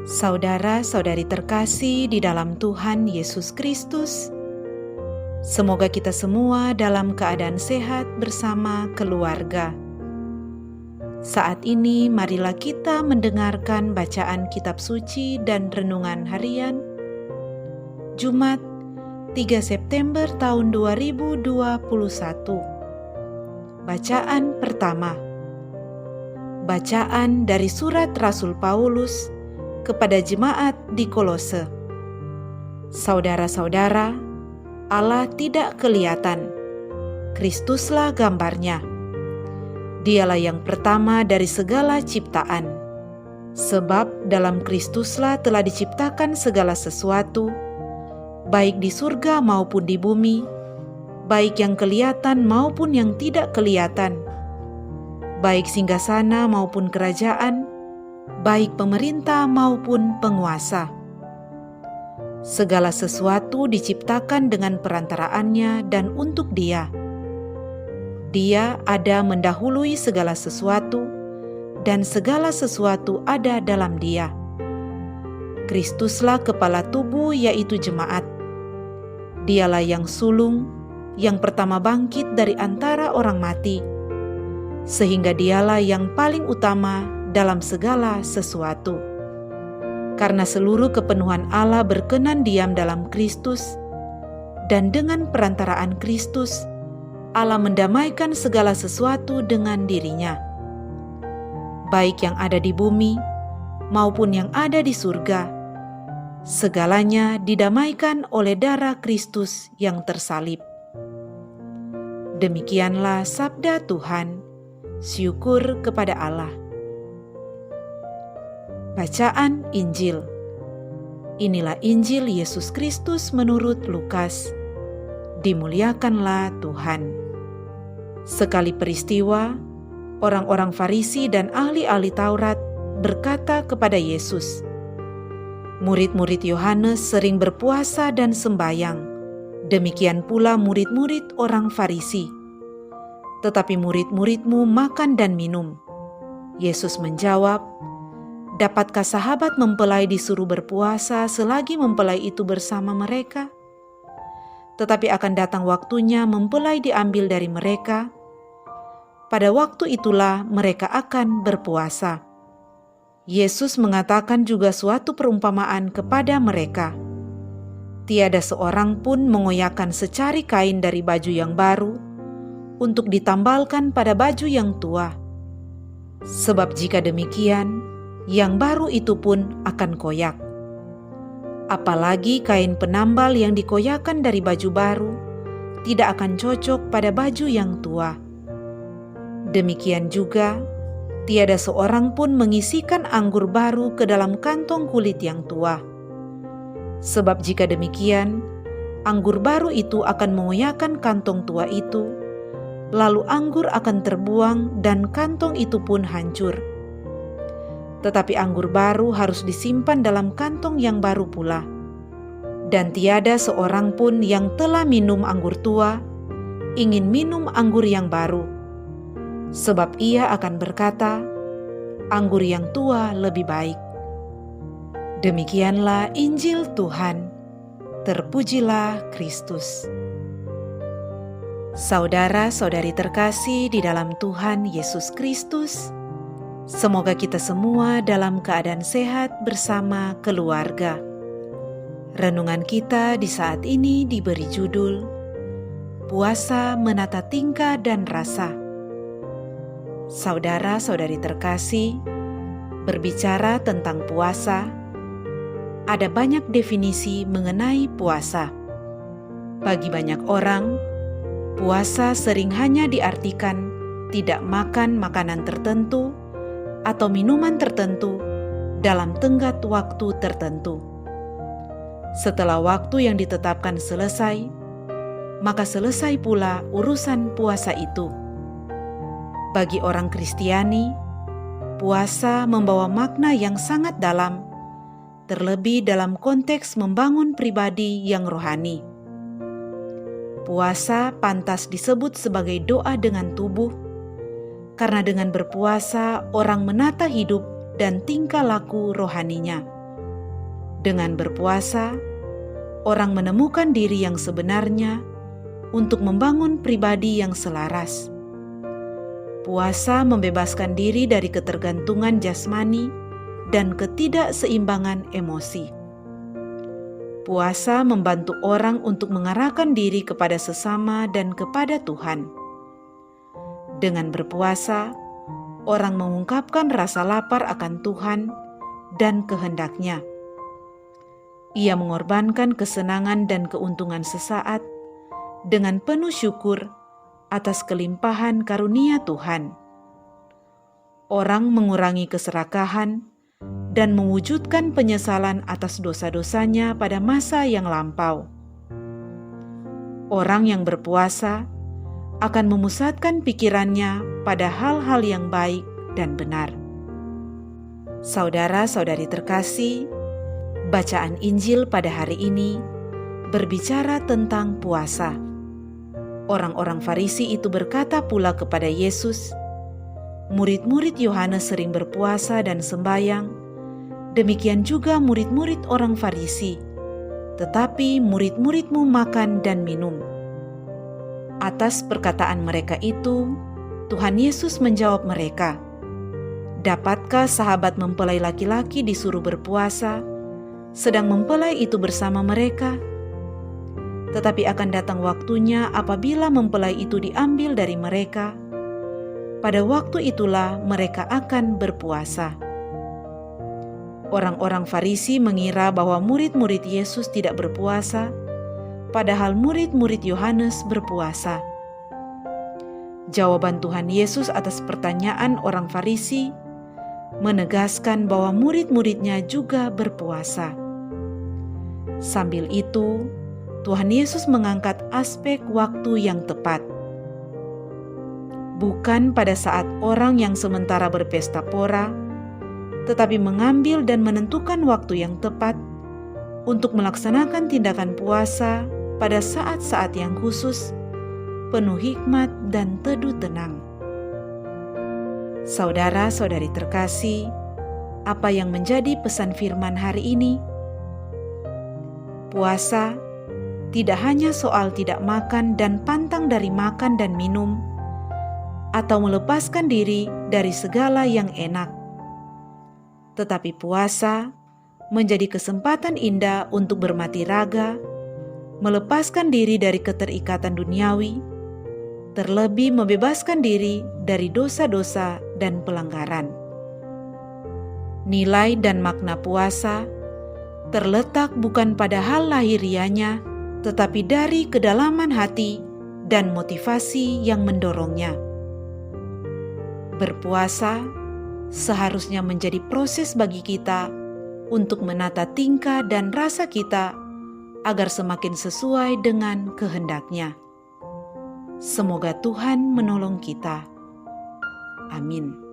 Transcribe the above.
Saudara-saudari terkasih di dalam Tuhan Yesus Kristus, semoga kita semua dalam keadaan sehat bersama keluarga. Saat ini marilah kita mendengarkan bacaan kitab suci dan renungan harian Jumat 3 September tahun 2021. Bacaan pertama. Bacaan dari surat Rasul Paulus kepada jemaat di Kolose. Saudara-saudara, Allah tidak kelihatan. Kristuslah gambarnya. Dialah yang pertama dari segala ciptaan. Sebab dalam Kristuslah telah diciptakan segala sesuatu, baik di surga maupun di bumi, baik yang kelihatan maupun yang tidak kelihatan, baik singgasana maupun kerajaan, baik pemerintah maupun penguasa. Segala sesuatu diciptakan dengan perantaraannya dan untuk Dia. Dia ada mendahului segala sesuatu, dan segala sesuatu ada dalam Dia. Kristuslah kepala tubuh, yaitu jemaat. Dialah yang sulung, yang pertama bangkit dari antara orang mati, sehingga Dialah yang paling utama dalam segala sesuatu. Karena seluruh kepenuhan Allah berkenan diam dalam Kristus, dan dengan perantaraan Kristus, Allah mendamaikan segala sesuatu dengan dirinya. Baik yang ada di bumi, maupun yang ada di surga, segalanya didamaikan oleh darah Kristus yang tersalib. Demikianlah sabda Tuhan, syukur kepada Allah. Bacaan Injil. Inilah Injil Yesus Kristus menurut Lukas. Dimuliakanlah Tuhan. Sekali peristiwa, orang-orang Farisi dan ahli-ahli Taurat berkata kepada Yesus, "Murid-murid Yohanes sering berpuasa dan sembahyang, demikian pula murid-murid orang Farisi. Tetapi murid-muridmu makan dan minum." Yesus menjawab, "Dapatkah sahabat mempelai disuruh berpuasa selagi mempelai itu bersama mereka? Tetapi akan datang waktunya mempelai diambil dari mereka. Pada waktu itulah mereka akan berpuasa." Yesus mengatakan juga suatu perumpamaan kepada mereka. Tiada seorang pun mengoyakkan secari kain dari baju yang baru untuk ditambalkan pada baju yang tua. Sebab jika demikian, yang baru itu pun akan koyak. Apalagi kain penambal yang dikoyakan dari baju baru tidak akan cocok pada baju yang tua. Demikian juga, tiada seorang pun mengisikan anggur baru ke dalam kantong kulit yang tua. Sebab jika demikian, anggur baru itu akan mengoyakkan kantong tua itu, lalu anggur akan terbuang dan kantong itu pun hancur. Tetapi anggur baru harus disimpan dalam kantong yang baru pula. Dan tiada seorang pun yang telah minum anggur tua ingin minum anggur yang baru. Sebab ia akan berkata, anggur yang tua lebih baik. Demikianlah Injil Tuhan. Terpujilah Kristus. Saudara-saudari terkasih di dalam Tuhan Yesus Kristus, semoga kita semua dalam keadaan sehat bersama keluarga. Renungan kita di saat ini diberi judul Puasa Menata Tingkah dan Rasa. Saudara-saudari terkasih, berbicara tentang puasa, ada banyak definisi mengenai puasa. Bagi banyak orang, puasa sering hanya diartikan tidak makan makanan tertentu atau minuman tertentu dalam tenggat waktu tertentu. Setelah waktu yang ditetapkan selesai, maka selesai pula urusan puasa itu. Bagi orang Kristiani, puasa membawa makna yang sangat dalam, terlebih dalam konteks membangun pribadi yang rohani. Puasa pantas disebut sebagai doa dengan tubuh, karena dengan berpuasa orang menata hidup dan tingkah laku rohaninya. Dengan berpuasa, orang menemukan diri yang sebenarnya untuk membangun pribadi yang selaras. Puasa membebaskan diri dari ketergantungan jasmani dan ketidakseimbangan emosi. Puasa membantu orang untuk mengarahkan diri kepada sesama dan kepada Tuhan. Dengan berpuasa, orang mengungkapkan rasa lapar akan Tuhan dan kehendak-Nya. Ia mengorbankan kesenangan dan keuntungan sesaat dengan penuh syukur atas kelimpahan karunia Tuhan. Orang mengurangi keserakahan dan mewujudkan penyesalan atas dosa-dosanya pada masa yang lampau. Orang yang berpuasa akan memusatkan pikirannya pada hal-hal yang baik dan benar. Saudara-saudari terkasih, bacaan Injil pada hari ini berbicara tentang puasa. Orang-orang Farisi itu berkata pula kepada Yesus, "Murid-murid Yohanes sering berpuasa dan sembahyang, demikian juga murid-murid orang Farisi, tetapi murid-murid-mu makan dan minum." Atas perkataan mereka itu, Tuhan Yesus menjawab mereka, "Dapatkah sahabat mempelai laki-laki disuruh berpuasa, sedang mempelai itu bersama mereka? Tetapi akan datang waktunya apabila mempelai itu diambil dari mereka. Pada waktu itulah mereka akan berpuasa." Orang-orang Farisi mengira bahwa murid-murid Yesus tidak berpuasa, padahal murid-murid Yohanes berpuasa. Jawaban Tuhan Yesus atas pertanyaan orang Farisi menegaskan bahwa murid-muridnya juga berpuasa. Sambil itu, Tuhan Yesus mengangkat aspek waktu yang tepat. Bukan pada saat orang yang sementara berpesta pora, tetapi mengambil dan menentukan waktu yang tepat untuk melaksanakan tindakan puasa pada saat-saat yang khusus, penuh hikmat dan teduh tenang. Saudara-saudari terkasih, apa yang menjadi pesan firman hari ini? Puasa tidak hanya soal tidak makan dan pantang dari makan dan minum, atau melepaskan diri dari segala yang enak. Tetapi puasa menjadi kesempatan indah untuk bermati raga, melepaskan diri dari keterikatan duniawi, terlebih membebaskan diri dari dosa-dosa dan pelanggaran. Nilai dan makna puasa terletak bukan pada hal lahirianya, tetapi dari kedalaman hati dan motivasi yang mendorongnya. Berpuasa seharusnya menjadi proses bagi kita untuk menata tingkah dan rasa kita agar semakin sesuai dengan kehendak-Nya. Semoga Tuhan menolong kita. Amin.